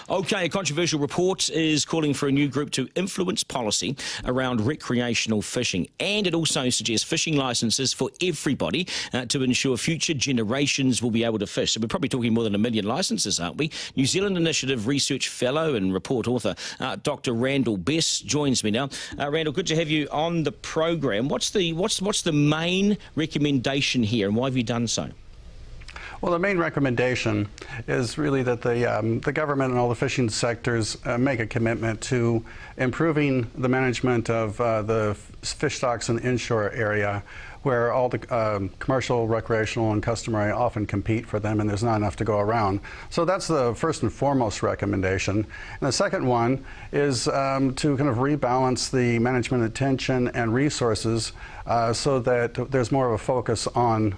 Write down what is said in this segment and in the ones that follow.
Okay, a controversial report is calling for a new group to influence policy around recreational fishing, and it also suggests fishing licences for everybody to ensure future generations will be able to fish. So we're probably talking more than 1 million licences, aren't we? New Zealand Initiative Research Fellow and report author Dr Randall Bess joins me now. Randall, good to have you on the program. What's the main recommendation here, and why have you done so? Well, the main recommendation is really that the government and all the fishing sectors make a commitment to improving the management of the fish stocks in the inshore area, where all the commercial, recreational, and customary often compete for them, and there's not enough to go around. So that's the first and foremost recommendation. And the second one is to kind of rebalance the management attention and resources so that there's more of a focus on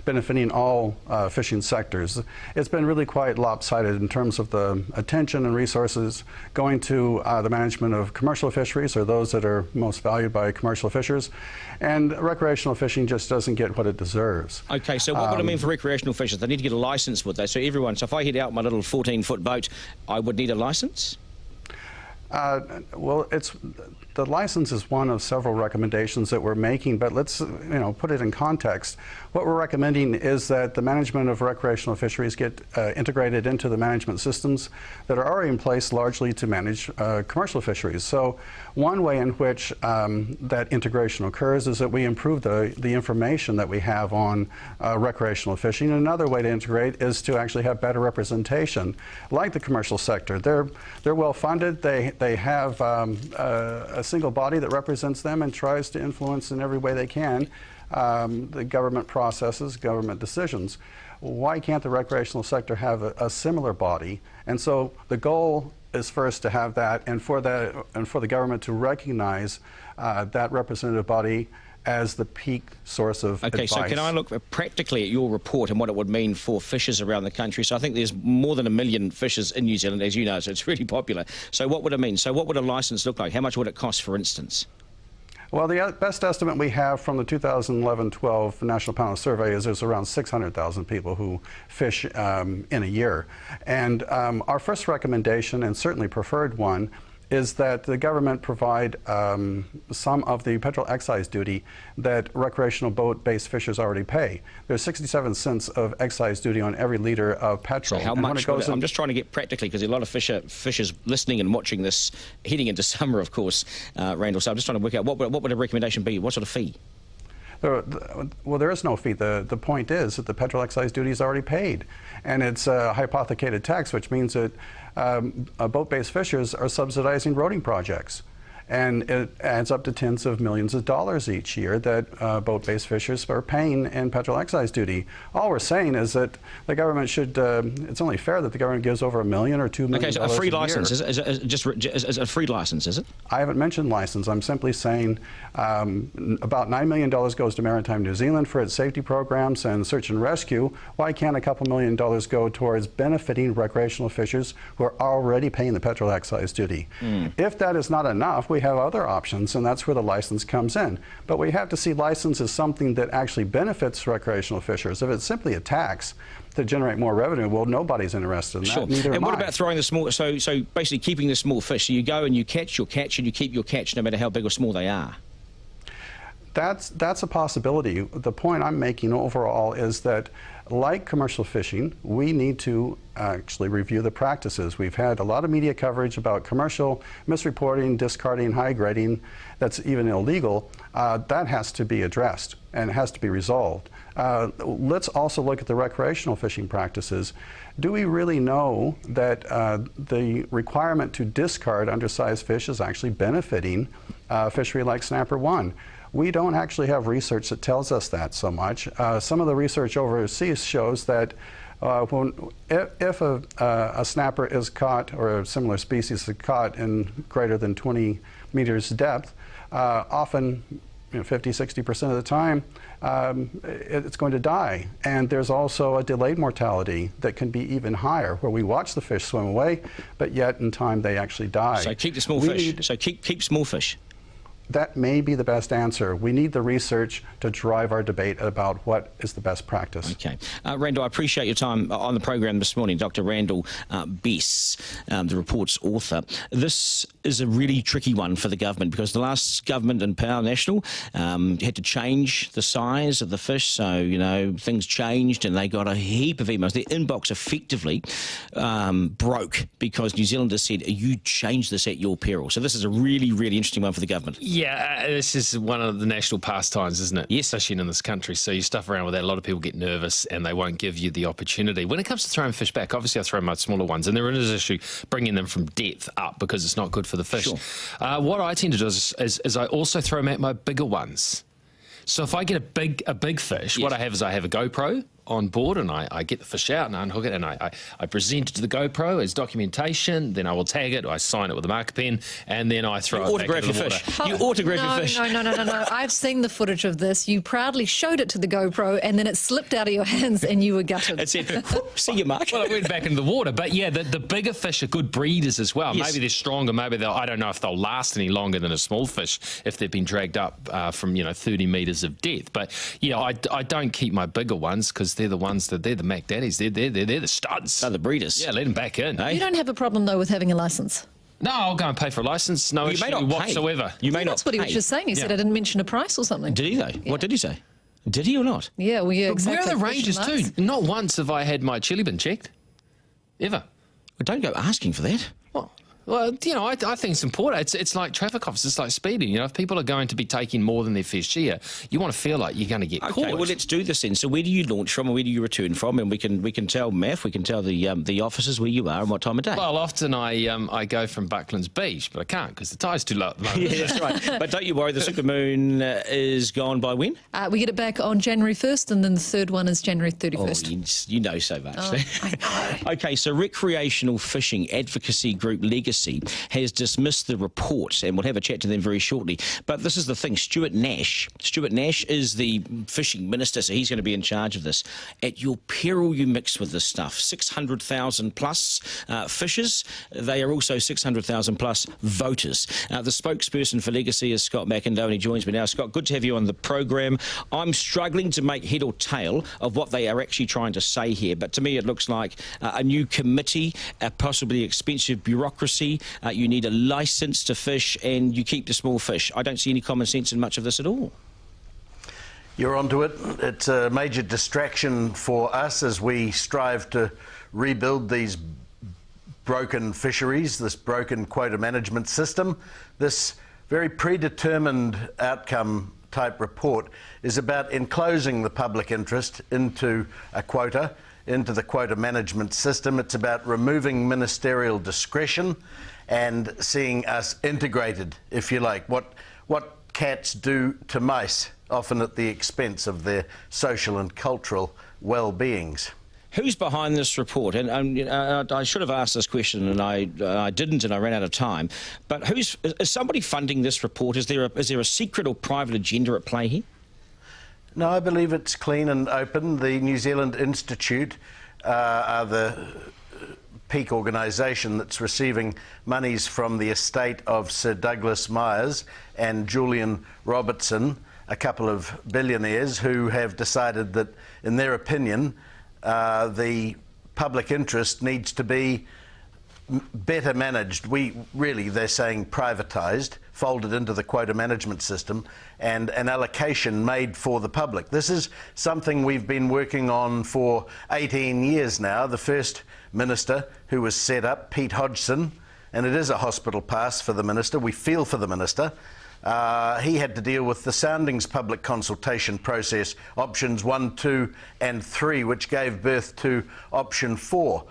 benefiting all fishing sectors. It's been really quite lopsided in terms of the attention and resources going to the management of commercial fisheries, or those that are most valued by commercial fishers, and recreational fishing just doesn't get what it deserves. Okay, so what would it mean for recreational fishers? They need to get a licence, would they? So so if I head out my little 14-foot boat, I would need a licence? Well, the license is one of several recommendations that we're making, but let's put it in context. What we're recommending is that the management of recreational fisheries get integrated into the management systems that are already in place largely to manage commercial fisheries. So one way in which that integration occurs is that we improve the information that we have on recreational fishing. Another way to integrate is to actually have better representation, like the commercial sector. They're well funded. They have a single body that represents them and tries to influence in every way they can the government processes, government decisions. Why can't the recreational sector have a similar body? And so the goal is first to have that, and for the government to recognize that representative body as the peak source of advice. Okay, so can I look practically at your report and what it would mean for fishers around the country? So I think there's more than 1 million fishers in New Zealand, as you know, so it's really popular. So what would it mean? So what would a licence look like? How much would it cost, for instance? Well, the best estimate we have from the 2011-12 National Panel Survey is there's around 600,000 people who fish in a year. And our first recommendation, and certainly preferred one, is that the government provide some of the petrol excise duty that recreational boat-based fishers already pay. There's 67 cents of excise duty on every litre of petrol. So how much would it, I'm just trying to get practically, because a lot of fishers listening and watching this, heading into summer, of course, Randall, so I'm just trying to work out what would a recommendation be? What sort of fee? Well, there is no fee. The point is that the petrol excise duty is already paid, and it's a hypothecated tax, which means that boat-based fishers are subsidizing roading projects. And it adds up to tens of millions of dollars each year that boat-based fishers are paying in petrol excise duty. All we're saying is that the government should, it's only fair that the government gives over $1 million or $2 million. Okay, so a free license, is a free license, is it? I haven't mentioned license. I'm simply saying about $9 million goes to Maritime New Zealand for its safety programs and search and rescue. Why can't a couple $1 million go towards benefiting recreational fishers who are already paying the petrol excise duty? If that is not enough, we have other options, and that's where the license comes in. But we have to see license as something that actually benefits recreational fishers. If it's simply a tax to generate more revenue, well, nobody's interested in that. Sure. Neither and am what I. about throwing the small, so basically keeping the small fish? So you go and you catch your catch and you keep your catch no matter how big or small they are. That's a possibility. The point I'm making overall is that, like commercial fishing, we need to actually review the practices. We've had a lot of media coverage about commercial misreporting, discarding, high grading that's even illegal. That has to be addressed and it has to be resolved. Let's also look at the recreational fishing practices. Do we really know that the requirement to discard undersized fish is actually benefiting a fishery like Snapper 1? We don't actually have research that tells us that so much. Some of the research overseas shows that if a snapper is caught, or a similar species is caught in greater than 20 meters depth, often 50–60% of the time it's going to die. And there's also a delayed mortality that can be even higher, where we watch the fish swim away, but yet in time they actually die. So keep the small fish. So keep small fish. that may be the best answer. We need the research to drive our debate about what is the best practice. Okay. Randall, I appreciate your time on the program this morning. Dr Randall Bess, the report's author. This is a really tricky one for the government because the last government in power, National, had to change the size of the fish. So, you know, things changed and they got a heap of emails. Their inbox effectively broke because New Zealanders said, you changed this at your peril. So this is a really, really interesting one for the government. Yeah, this is one of the national pastimes, isn't it? Yes. Especially in this country. So you stuff around with that, a lot of people get nervous and they won't give you the opportunity. When it comes to throwing fish back, obviously I throw my smaller ones, and there is an issue bringing them from depth up because it's not good for the fish. Sure. What I tend to do is I also throw back my bigger ones. So if I get a big fish, yes, what I have is I have a GoPro on board, and I get the fish out and I unhook it, and I present it to the GoPro as documentation. Then I will tag it, I sign it with a marker pen, and then I throw it back into the water. Fish. You autograph your fish. No. I've seen the footage of this. You proudly showed it to the GoPro, and then it slipped out of your hands, and you were gutted. It said, see you, Mark. Well, it went back into the water. But yeah, the bigger fish are good breeders as well. Yes. Maybe they're stronger. Maybe I don't know if they'll last any longer than a small fish if they've been dragged up from 30 metres of depth. But yeah, I don't keep my bigger ones because they're the ones that they're the Mac Daddies. They're the studs. They're the breeders. Yeah, let them back in. You don't have a problem though with having a license. No, I'll go and pay for a license. No issue whatsoever. You may not. That's what he was just saying. He said I didn't mention a price or something. Did he though? Yeah. What did he say? Did he or not? Yeah, well, yeah, But exactly. where are the ranges too? Not once have I had my chili bin checked. Ever. Well, don't go asking for that. Well, I think it's important. It's like traffic officers, it's like speeding. If people are going to be taking more than their fair share, you want to feel like you're going to get caught. Okay, well, let's do this then. So where do you launch from and where do you return from? And we can tell MAF, we can tell the officers where you are and what time of day. Well, often I go from Bucklands Beach, but I can't because the tide's too low at the moment. Yeah, that's right. But don't you worry, the supermoon is gone by when? We get it back on January 1st, and then the third one is January 31st. Oh, you know so much. I know. Okay, so Recreational Fishing Advocacy Group Legacy has dismissed the report, and we'll have a chat to them very shortly. But this is the thing, Stuart Nash is the fishing minister, so he's going to be in charge of this. At your peril you mix with this stuff. 600,000 plus fishers. They are also 600,000 plus voters. The spokesperson for Legacy is Scott McIndoe, and he joins me now. Scott, good to have you on the program. I'm struggling to make head or tail of what they are actually trying to say here, but to me it looks like a new committee, a possibly expensive bureaucracy. You need a licence to fish, and you keep the small fish. I don't see any common sense in much of this at all. You're onto it. It's a major distraction for us as we strive to rebuild these broken fisheries, this broken quota management system. This very predetermined outcome type report is about enclosing the public interest into a quota, into the quota management system. It's about removing ministerial discretion and seeing us integrated, if you like, what cats do to mice, often at the expense of their social and cultural well-beings. Who's behind this report? And I should have asked this question, and I didn't, and I ran out of time. But is somebody funding this report? Is there a secret or private agenda at play here? No, I believe it's clean and open. The New Zealand Institute are the peak organisation that's receiving monies from the estate of Sir Douglas Myers and Julian Robertson, a couple of billionaires who have decided that, in their opinion, the public interest needs to be better managed. They're saying privatised, folded into the quota management system, and an allocation made for the public. This is something we've been working on for 18 years now. The first minister who was set up, Pete Hodgson, and it is a hospital pass for the minister. We feel for the minister. He had to deal with the soundings public consultation process, options 1, 2 and 3, which gave birth to option 4.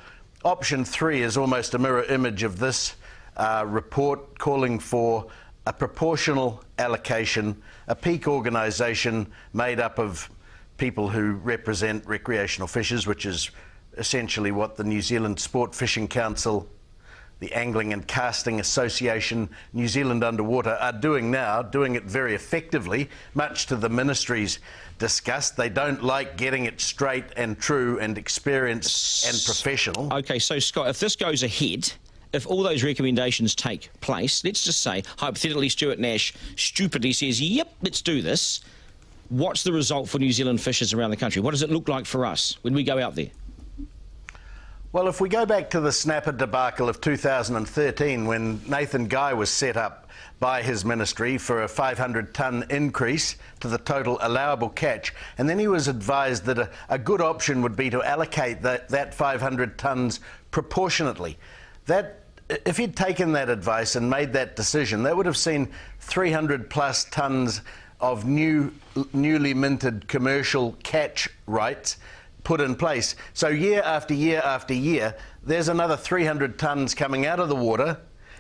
Option 3 is almost a mirror image of this report, calling for a proportional allocation, a peak organisation made up of people who represent recreational fishers, which is essentially what the New Zealand Sport Fishing Council, the Angling and Casting Association, New Zealand Underwater are doing now, doing it very effectively, much to the ministry's disgust. They don't like getting it straight and true and experienced and professional. Okay, so Scott, if this goes ahead, if all those recommendations take place, let's just say, hypothetically, Stuart Nash stupidly says, yep, let's do this. What's the result for New Zealand fishers around the country? What does it look like for us when we go out there? Well, if we go back to the snapper debacle of 2013, when Nathan Guy was set up by his ministry for a 500-tonne increase to the total allowable catch, and then he was advised that a good option would be to allocate that 500 tonnes proportionately. If he'd taken that advice and made that decision, that would have seen 300 plus tonnes of newly minted commercial catch rights put in place. So year after year after year, there's another 300 tonnes coming out of the water,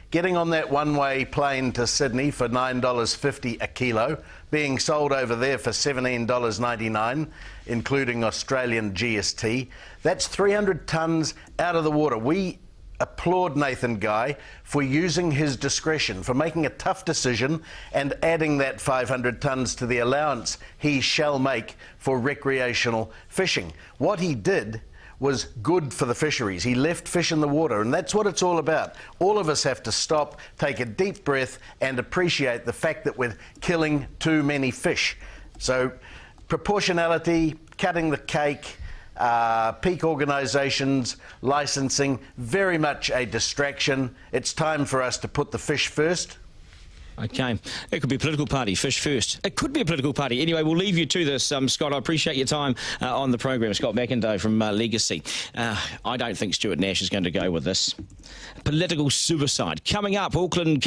getting on that one-way plane to Sydney for $9.50 a kilo, being sold over there for $17.99, including Australian GST. That's 300 tonnes out of the water. We applaud Nathan Guy for using his discretion, for making a tough decision and adding that 500 tonnes to the allowance he shall make for recreational fishing. What he did was good for the fisheries. He left fish in the water, and that's what it's all about. All of us have to stop, take a deep breath, and appreciate the fact that we're killing too many fish. So proportionality, cutting the cake, peak organisations, licensing, very much a distraction. It's time for us to put the fish first. Okay. It could be a political party, fish first. It could be a political party. Anyway, we'll leave you to this, Scott. I appreciate your time on the program. Scott McIndoe from Legacy. I don't think Stuart Nash is going to go with this. Political suicide. Coming up, Auckland...